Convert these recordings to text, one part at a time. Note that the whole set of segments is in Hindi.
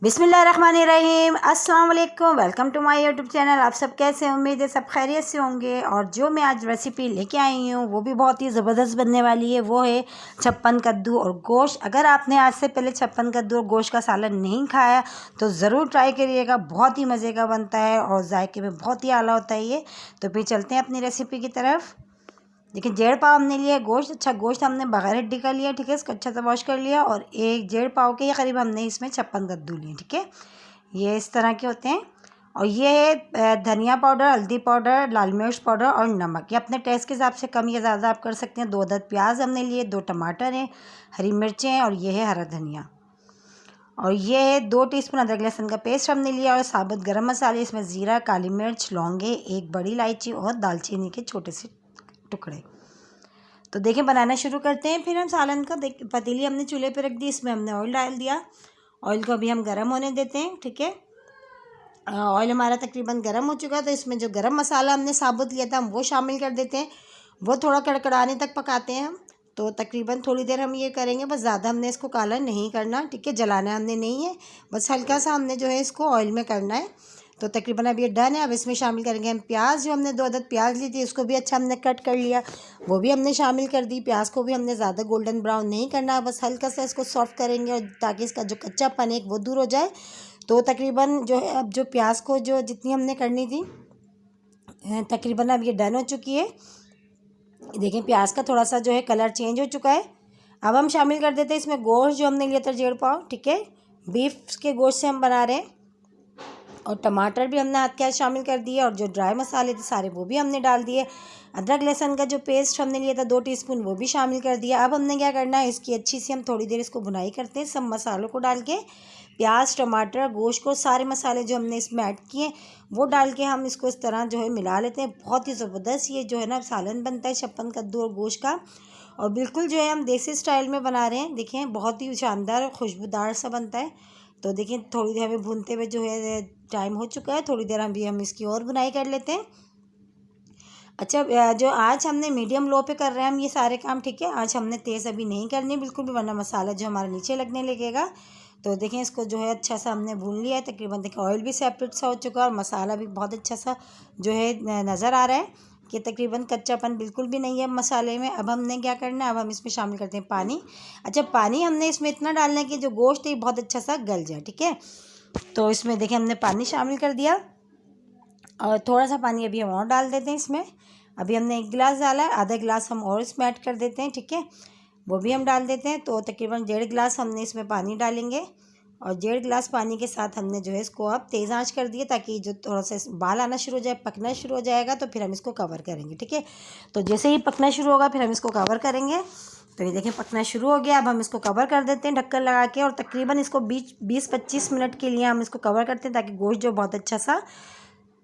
बिस्मिल्लाहिर्रहमानिर्रहीम, अस्सलाम वालेकुम। Welcome to my YouTube channel. आप सब कैसे हैं? उम्मीद है सब खैरियत से होंगे। और जो मैं आज रेसिपी लेके आई हूँ वो भी बहुत ही ज़बरदस्त बनने वाली है। वो है छप्पन कद्दू और गोश्त। अगर आपने आज से पहले छप्पन कद्दू और गोश्त का सालन नहीं खाया तो ज़रूर ट्राई करिएगा। बहुत ही मज़े का बनता है और जायके में बहुत ही आला होता है ये। तो फिर चलते हैं अपनी रेसिपी की तरफ। देखिए, 1.5 पाव हमने लिया गोश्त। अच्छा, गोश्त हमने बगैर हड्डी का लिया, ठीक है। इसको अच्छा से वॉश कर लिया। और 1.5 पाव के करीब हमने इसमें छप्पन कद्दू लिए, ठीक है। ये इस तरह के होते हैं। और ये है धनिया पाउडर, हल्दी पाउडर, लाल मिर्च पाउडर और नमक। ये अपने टेस्ट के हिसाब से कम या ज़्यादा आप कर सकते हैं। 2 अदद प्याज हमने लिए, 2 टमाटर हैं, हरी मिर्चें हैं और ये है हरा धनिया। और ये है 2 टीस्पून अदरक लहसुन का पेस्ट हमने लिया। और साबुत गरम मसाले, इसमें ज़ीरा, काली मिर्च, लौंगे, 1 बड़ी इलायची और दालचीनी के छोटे से टुकड़े। तो देखिए, बनाना शुरू करते हैं। फिर हम सालन का पतीली हमने चूल्हे पे रख दी। इसमें हमने ऑयल डाल दिया। ऑयल को अभी हम गर्म होने देते हैं, ठीक है। ऑयल हमारा तकरीबन गर्म हो चुका है। तो इसमें जो गरम मसाला हमने साबुत लिया था हम वो शामिल कर देते हैं। वो थोड़ा कड़कड़ाने तक पकाते हैं हम। तो तकरीबन थोड़ी देर हम ये करेंगे, बस ज़्यादा हमने इसको काला नहीं करना, ठीक है। जलाना हमने नहीं है, बस हल्का सा हमने जो है इसको ऑयल में करना है। तो तकरीबन अब ये डन है। अब इसमें शामिल करेंगे हम प्याज। जो हमने 2 अदद प्याज ली थी उसको भी अच्छा हमने कट कर लिया, वो भी हमने शामिल कर दी। प्याज को भी हमने ज़्यादा गोल्डन ब्राउन नहीं करना, बस हल्का सा इसको सॉफ्ट करेंगे और ताकि इसका जो कच्चापन है वो दूर हो जाए। तो तकरीबन जो है अब जो प्याज को जो जितनी हमने करनी थी तकरीबन अब ये डन हो चुकी है। देखें, प्याज का थोड़ा सा जो है कलर चेंज हो चुका है। अब हम शामिल कर देते हैं इसमें गोश्त जो हमने लिया था 1.5 पाव, ठीक है। बीफ के गोश्त से हम बना रहे हैं। और टमाटर भी हमने हाथ के हाथ शामिल कर दिए। और जो ड्राई मसाले थे सारे वो भी हमने डाल दिए। अदरक लहसुन का जो पेस्ट हमने लिया था 2 टीस्पून वो भी शामिल कर दिया। अब हमने क्या करना है, इसकी अच्छी सी हम थोड़ी देर इसको भुनाई करते हैं। सब मसालों को डाल के, प्याज, टमाटर, गोश्त को, सारे मसाले जो हमने इसमें ऐड किए वो डाल के हम इसको इस तरह जो है मिला लेते हैं। बहुत ही ज़बरदस्त ये जो है ना सालन बनता है छप्पन कद्दू और गोश्त का। और बिल्कुल जो है हम देसी स्टाइल में बना रहे हैं। देखें, बहुत ही शानदार और खुशबूदार सा बनता है। तो देखिए, थोड़ी देर हमें भूनते हुए जो है टाइम हो चुका है। थोड़ी देर हम इसकी और बुनाई कर लेते हैं। अच्छा, जो आज हमने मीडियम लो पे कर रहे हैं हम ये सारे काम, ठीक है। आज हमने तेज़ अभी नहीं करनी बिल्कुल भी, वरना मसाला जो हमारा नीचे लगने लगेगा। तो देखें, इसको जो है अच्छा सा हमने भून लिया है। तकरीबन देखिए ऑयल भी सेपरेट सा हो चुका है और मसाला भी बहुत अच्छा सा जो है नज़र आ रहा है कि तकरीबन कच्चापन बिल्कुल भी नहीं है मसाले में। अब हमने क्या करना है, अब हम इसमें शामिल करते हैं पानी। अच्छा, पानी हमने इसमें इतना डालना है कि जो गोश्त है बहुत अच्छा सा गल जाए, ठीक है। तो इसमें देखिए हमने पानी शामिल कर दिया। और थोड़ा सा पानी अभी हम और डाल देते हैं इसमें। अभी हमने 1 गिलास डाला है, आधा गिलास हम और इसमें ऐड कर देते हैं, ठीक है। वो भी हम डाल देते हैं। तो तकरीबन 1.5 गिलास हमने इसमें पानी डालेंगे। और 1.5 गिलास पानी के साथ हमने जो है इसको अब तेज़ आंच कर दिए, ताकि जो थोड़ा सा बाल आना शुरू हो जाए, पकना शुरू हो जाएगा तो फिर हम इसको कवर करेंगे, ठीक है। तो जैसे ही पकना शुरू होगा फिर हम इसको कवर करेंगे। तो ये देखें, पकना शुरू हो गया। अब हम इसको कवर कर देते हैं ढक्कन लगा के। और तकरीबन इसको 20-25 मिनट के लिए हम इसको कवर करते हैं, ताकि गोश्त जो बहुत अच्छा सा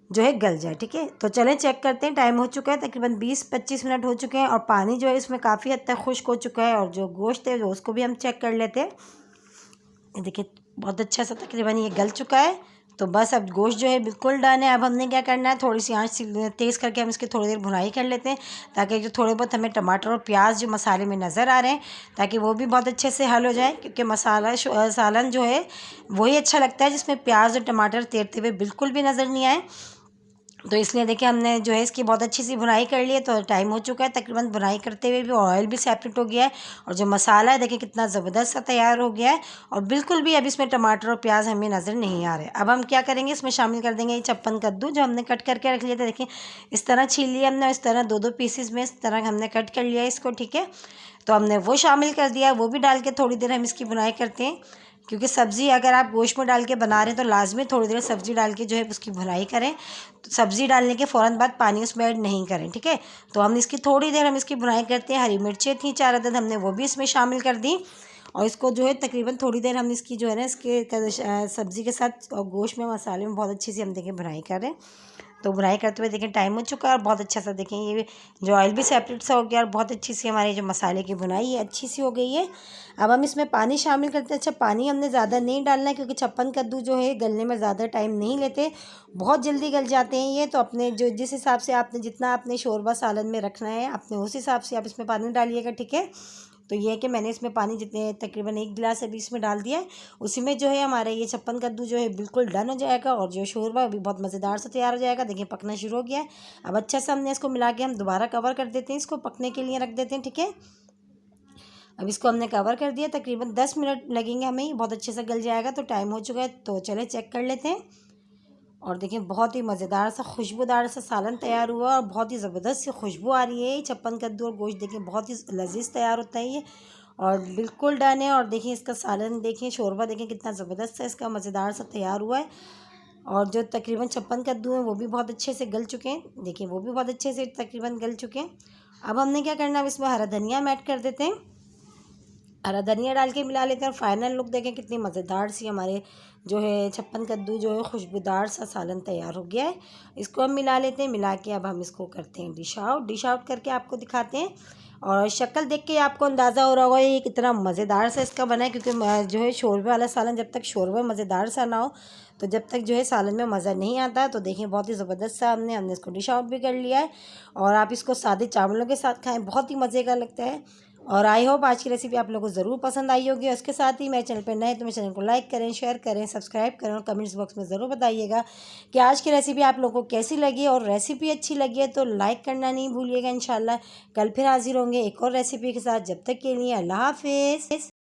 जो है गल जाए, ठीक है। तो चलें चेक करते हैं। टाइम हो चुका है, तकरीबन 20-25 मिनट हो चुके हैं। और पानी जो है इसमें काफ़ी हद तक खुश्क हो चुका है। और जो गोश्त है जो उसको भी हम चेक कर लेते हैं। देखिए, बहुत अच्छा सा तकरीबन ये गल चुका है। तो बस अब गोश्त जो है बिल्कुल डन है। अब हमने क्या करना है, थोड़ी सी आंच तेज़ करके हम इसकी थोड़ी देर भुनाई कर लेते हैं, ताकि जो थोड़े बहुत हमें टमाटर और प्याज जो मसाले में नज़र आ रहे हैं ताकि वो भी बहुत अच्छे से हल हो जाए। क्योंकि मसाला सालन जो है वही अच्छा लगता है जिसमें प्याज और टमाटर तैरते हुए बिल्कुल भी नज़र नहीं आए। तो इसलिए देखिए हमने जो है इसकी बहुत अच्छी सी भुनाई कर ली है। तो टाइम हो चुका है, तकरीबन भुनाई करते हुए भी ऑयल भी सेपरेट हो गया है। और जो मसाला है देखिए कितना ज़बरदस्त सा तैयार हो गया है। और बिल्कुल भी अब इसमें टमाटर और प्याज हमें नज़र नहीं आ रहे। अब हम क्या करेंगे, इसमें शामिल कर देंगे ये छप्पन कद्दू जो हमने कट करके रख लिया था। देखिए, इस तरह छील लिया हमने, इस तरह 2-2 पीसेस में इस तरह हमने कट कर लिया इसको, ठीक है। तो हमने वो शामिल कर दिया। वो भी डाल के थोड़ी देर हम इसकी बुनाई करते हैं। क्योंकि सब्ज़ी अगर आप गोश्त में डाल के बना रहे हैं तो लाजमी थोड़ी देर सब्ज़ी डाल के जो है उसकी भुनाई करें। तो सब्ज़ी डालने के फ़ौरन बाद पानी उसमें ऐड नहीं करें, ठीक है। तो हम इसकी थोड़ी देर हम इसकी भुनाई करते हैं। हरी मिर्चें थी 4 अदद, हमने वो भी इसमें शामिल कर दी। और इसको जो है तकरीबन थोड़ी देर हम इसकी जो है ना इसके सब्ज़ी के साथ और गोश्त में मसाले में बहुत अच्छी सी हम देखें भुनाई कर रहे हैं। तो भुनाई करते हुए देखें टाइम हो चुका है। और बहुत अच्छा सा देखें ये जो ऑयल भी सेपरेट सा हो गया और बहुत अच्छी सी हमारी जो मसाले की भुनाई है अच्छी सी हो गई है। अब हम इसमें पानी शामिल करते हैं। अच्छा, पानी हमने ज़्यादा नहीं डालना है क्योंकि छप्पन कद्दू जो है गलने में ज़्यादा टाइम नहीं लेते, बहुत जल्दी गल जाते हैं ये। तो अपने जो जिस हिसाब से आपने जितना आपने शोरबा सालन में रखना है अपने उस हिसाब से आप इसमें पानी डालिएगा, ठीक है। तो ये है कि मैंने इसमें पानी जितने तकरीबन 1 गिलास अभी इसमें डाल दिया है। उसी में जो है हमारा ये छप्पन कद्दू जो है बिल्कुल डन हो जाएगा और जो शोरबा अभी बहुत मज़ेदार से तैयार हो जाएगा। देखिए पकना शुरू हो गया है। अब अच्छा से हमने इसको मिला के हम दोबारा कवर कर देते हैं, इसको पकने के लिए रख देते हैं। ठीक है, अब इसको हमने कवर कर दिया, तकरीबन 10 मिनट लगेंगे हमें, ये बहुत अच्छे से गल जाएगा। तो टाइम हो चुका है, तो चले चेक कर लेते हैं। और देखिए बहुत ही मज़ेदार सा खुशबूदार सा सालन तैयार हुआ और बहुत ही ज़बरदस्त सी खुशबू आ रही है। ये छप्पन कद्दू और गोश्त देखिए बहुत ही लजीज तैयार होता है ये, और बिल्कुल डन है। और देखिए इसका सालन देखिए, शोरबा देखें कितना ज़बरदस्त है इसका, मज़ेदार सा तैयार हुआ है। और जो तकरीबन छप्पन कद्दू हैं वो भी बहुत अच्छे से गल चुके हैं। देखिए वो भी बहुत अच्छे से तकरीबन गल चुके हैं। अब हमने क्या करना है, अब इसमें हरा धनिया हम ऐड कर देते हैं। हरा धनिया डाल के मिला लेते हैं और फाइनल लुक देखें कितनी मज़ेदार सी हमारे जो है छप्पन कद्दू जो है खुशबूदार सा सालन तैयार हो गया है। इसको हम मिला लेते हैं, मिला के अब हम इसको करते हैं डिश आउट करके आपको दिखाते हैं। और शक्ल देख के आपको अंदाज़ा हो रहा होगा ये कितना मज़ेदार सा इसका बना है, क्योंकि जो है शोरबे वाला सालन जब तक शोरबा मज़ेदार सा ना हो तो जब तक जो है सालन में मज़ा नहीं आता। तो देखिए बहुत ही ज़बरदस्त सा हमने इसको डिश आउट भी कर लिया है। और आप इसको सादे चावलों के साथ खाएं, बहुत ही मज़े का लगता है। और आई होप आज की रेसिपी आप लोगों को ज़रूर पसंद आई होगी। और इसके साथ ही मेरे चैनल पर नए तो मेरे चैनल को लाइक करें, शेयर करें, सब्सक्राइब करें और कमेंट्स बॉक्स में ज़रूर बताइएगा कि आज की रेसिपी आप लोगों को कैसी लगी। और रेसिपी अच्छी लगी है तो लाइक करना नहीं भूलिएगा। इंशाल्लाह कल फिर हाजिर होंगे एक और रेसिपी के साथ। जब तक के लिए अल्लाह हाफिज़।